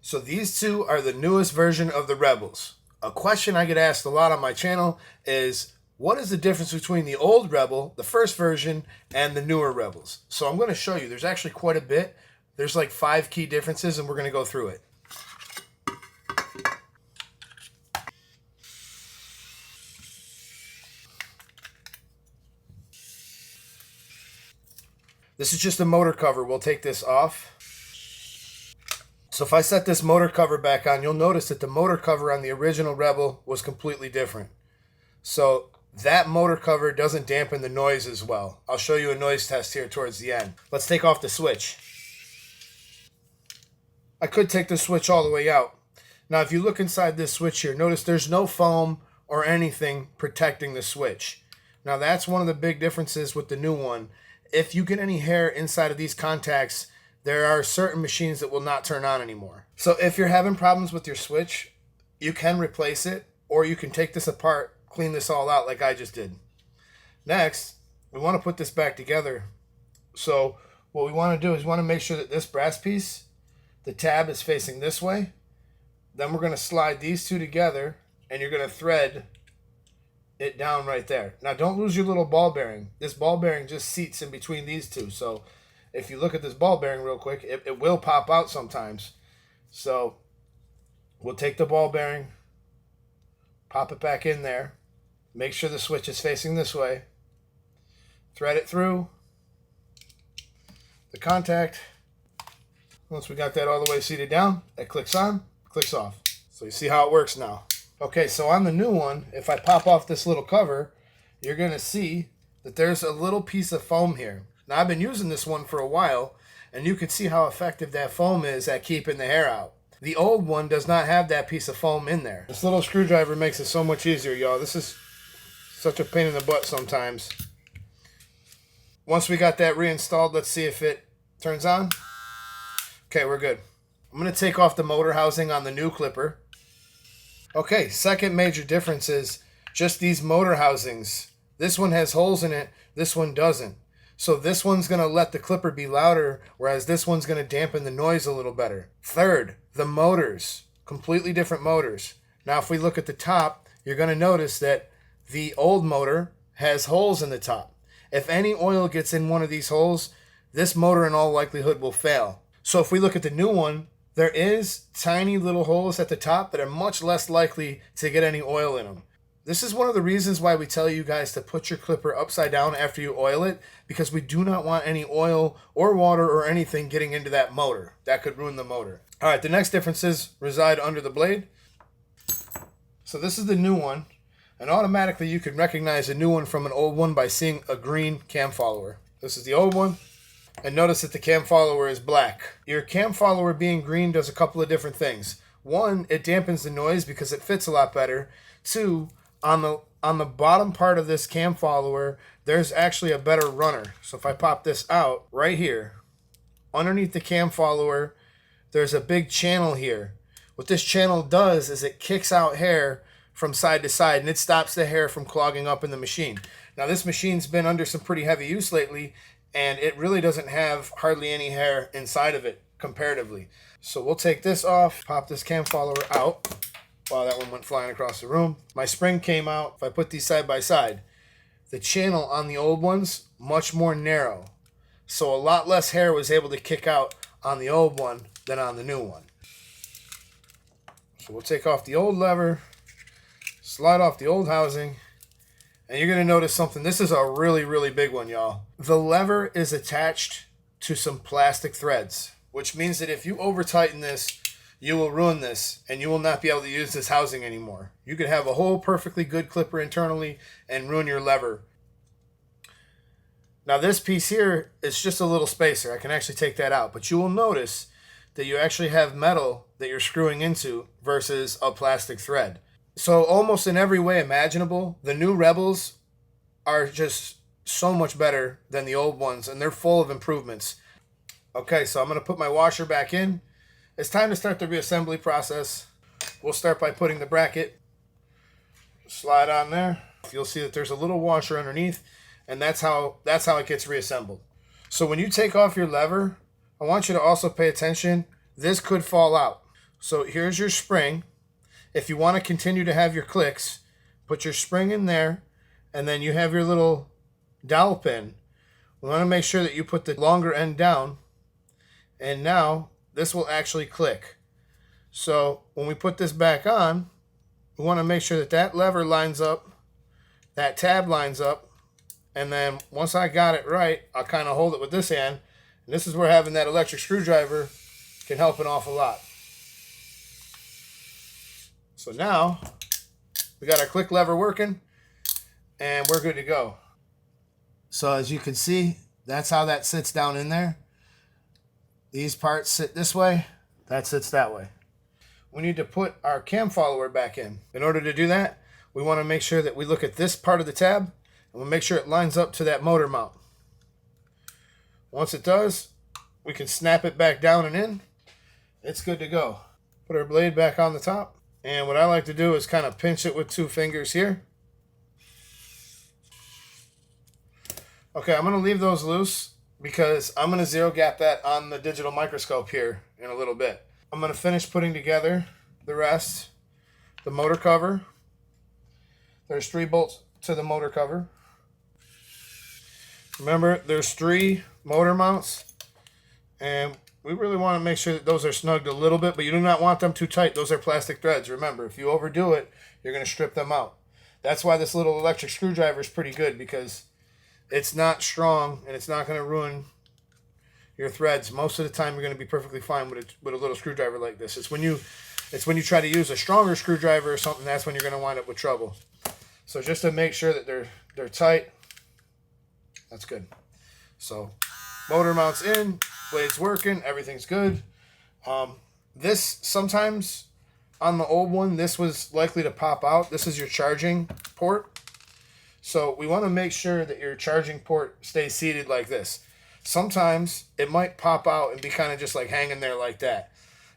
So these two are the newest version of the Rebels. A question I get asked a lot on my channel is, what is the difference between the old Rebel, the first version, and the newer Rebels? So I'm going to show you. There's actually quite a bit. There's like 5 key differences, and we're going to go through it. This is just a motor cover. We'll take this off. So if I set this motor cover back on, you'll notice that the motor cover on the original Rebel was completely different. So that motor cover doesn't dampen the noise as well. I'll show you a noise test here towards the end. Let's take off the switch. I could take the switch all the way out. Now if you look inside this switch here, notice there's no foam or anything protecting the switch. Now that's one of the big differences with the new one. If you get any hair inside of these contacts, there are certain machines that will not turn on anymore. So if you're having problems with your switch, you can replace it, or you can take this apart, clean this all out like I just did. Next, we want to put this back together. So what we want to do is we want to make sure that this brass piece, the tab is facing this way. Then we're going to slide these two together, and you're going to thread it down right there. Now don't lose your little ball bearing. This ball bearing just seats in between these two. So if you look at this ball bearing real quick, it will pop out sometimes. So we'll take the ball bearing, pop it back in there, make sure the switch is facing this way, thread it through the contact. Once we got that all the way seated down, that clicks on, clicks off. So you see how it works now. Okay, so on the new one, if I pop off this little cover, you're going to see that there's a little piece of foam here. Now, I've been using this one for a while, and you can see how effective that foam is at keeping the hair out. The old one does not have that piece of foam in there. This little screwdriver makes it so much easier, y'all. This is such a pain in the butt sometimes. Once we got that reinstalled, let's see if it turns on. Okay, we're good. I'm going to take off the motor housing on the new clipper. Okay, second major difference is just these motor housings. This one has holes in it, this one doesn't. So this one's going to let the clipper be louder, whereas this one's going to dampen the noise a little better. Third, the motors. Completely different motors. Now if we look at the top, you're going to notice that the old motor has holes in the top. If any oil gets in one of these holes, this motor in all likelihood will fail. So if we look at the new one, there is tiny little holes at the top that are much less likely to get any oil in them. This is one of the reasons why we tell you guys to put your clipper upside down after you oil it, because we do not want any oil or water or anything getting into that motor. That could ruin the motor. All right, the next differences reside under the blade. So this is the new one, and automatically you can recognize a new one from an old one by seeing a green cam follower. This is the old one. And notice that the cam follower is black. Your cam follower being green does a couple of different things. One, it dampens the noise because it fits a lot better. Two, on the bottom part of this cam follower, there's actually a better runner. So if I pop this out right here, underneath the cam follower, there's a big channel here. What this channel does is it kicks out hair from side to side, and it stops the hair from clogging up in the machine. Now this machine's been under some pretty heavy use lately, and it really doesn't have hardly any hair inside of it comparatively. So we'll take this off, pop this cam follower out. Wow, that one went flying across the room. My spring came out. If I put these side by side, the channel on the old ones, much more narrow. So a lot less hair was able to kick out on the old one than on the new one. So we'll take off the old lever, slide off the old housing, and you're going to notice something. This is a really, really big one, y'all. The lever is attached to some plastic threads, which means that if you over tighten this, you will ruin this, and you will not be able to use this housing anymore. You could have a whole perfectly good clipper internally and ruin your lever. Now this piece here is just a little spacer. I can actually take that out, but you will notice that you actually have metal that you're screwing into versus a plastic thread. So almost in every way imaginable, the new Rebels are just so much better than the old ones, and they're full of improvements. Okay, so I'm going to put my washer back in. It's time to start the reassembly process. We'll start by putting the bracket, slide on there. You'll see that there's a little washer underneath, and that's how it gets reassembled. So when you take off your lever, I want you to also pay attention. This could fall out. So here's your spring. If you want to continue to have your clicks, put your spring in there, and then you have your little dowel pin. We want to make sure that you put the longer end down, and now this will actually click. So when we put this back on, we want to make sure that that lever lines up, that tab lines up, and then once I got it right, I'll kind of hold it with this hand, and this is where having that electric screwdriver can help an awful lot. So now we got our click lever working, and we're good to go. So as you can see, that's how that sits down in there. These parts sit this way, that sits that way. We need to put our cam follower back in. In order to do that, we want to make sure that we look at this part of the tab, and we'll make sure it lines up to that motor mount. Once it does, we can snap it back down and in. It's good to go. Put our blade back on the top. And what I like to do is kind of pinch it with 2 fingers here. Okay, I'm going to leave those loose because I'm going to zero gap that on the digital microscope here in a little bit. I'm going to finish putting together the rest. The motor cover. There's 3 bolts to the motor cover. Remember, there's 3 motor mounts, and we really want to make sure that those are snugged a little bit, but you do not want them too tight. Those are plastic threads. Remember, if you overdo it, you're going to strip them out. That's why this little electric screwdriver is pretty good, because it's not strong and it's not going to ruin your threads. Most of the time, you're going to be perfectly fine with a little screwdriver like this. It's when you try to use a stronger screwdriver or something, that's when you're going to wind up with trouble. So just to make sure that they're tight, that's good. So motor mounts in, blades working, everything's good. This sometimes on the old one, this was likely to pop out. This is your charging port. So we want to make sure that your charging port stays seated like this. Sometimes it might pop out and be kind of just like hanging there like that.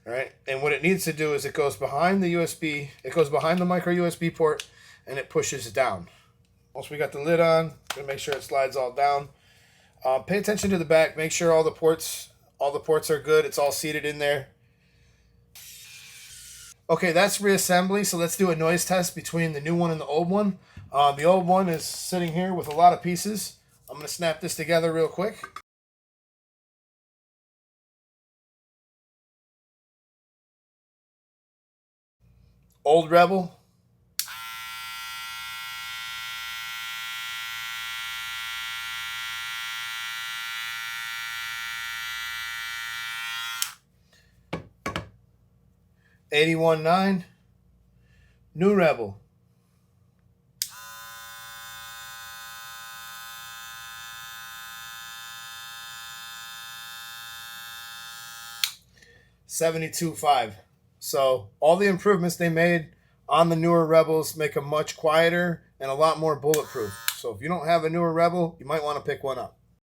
All right. And what it needs to do is it goes behind the USB, it goes behind the micro USB port, and it pushes down. Once we got the lid on, gonna make sure it slides all down. Pay attention to the back. Make sure all the ports are good. It's all seated in there. Okay, that's reassembly. So let's do a noise test between the new one and the old one. The old one is sitting here with a lot of pieces. I'm gonna snap this together real quick. Old Rebel. $81.9. New Rebel. $72.5. So all the improvements they made on the newer Rebels make them much quieter and a lot more bulletproof. So if you don't have a newer Rebel, you might want to pick one up.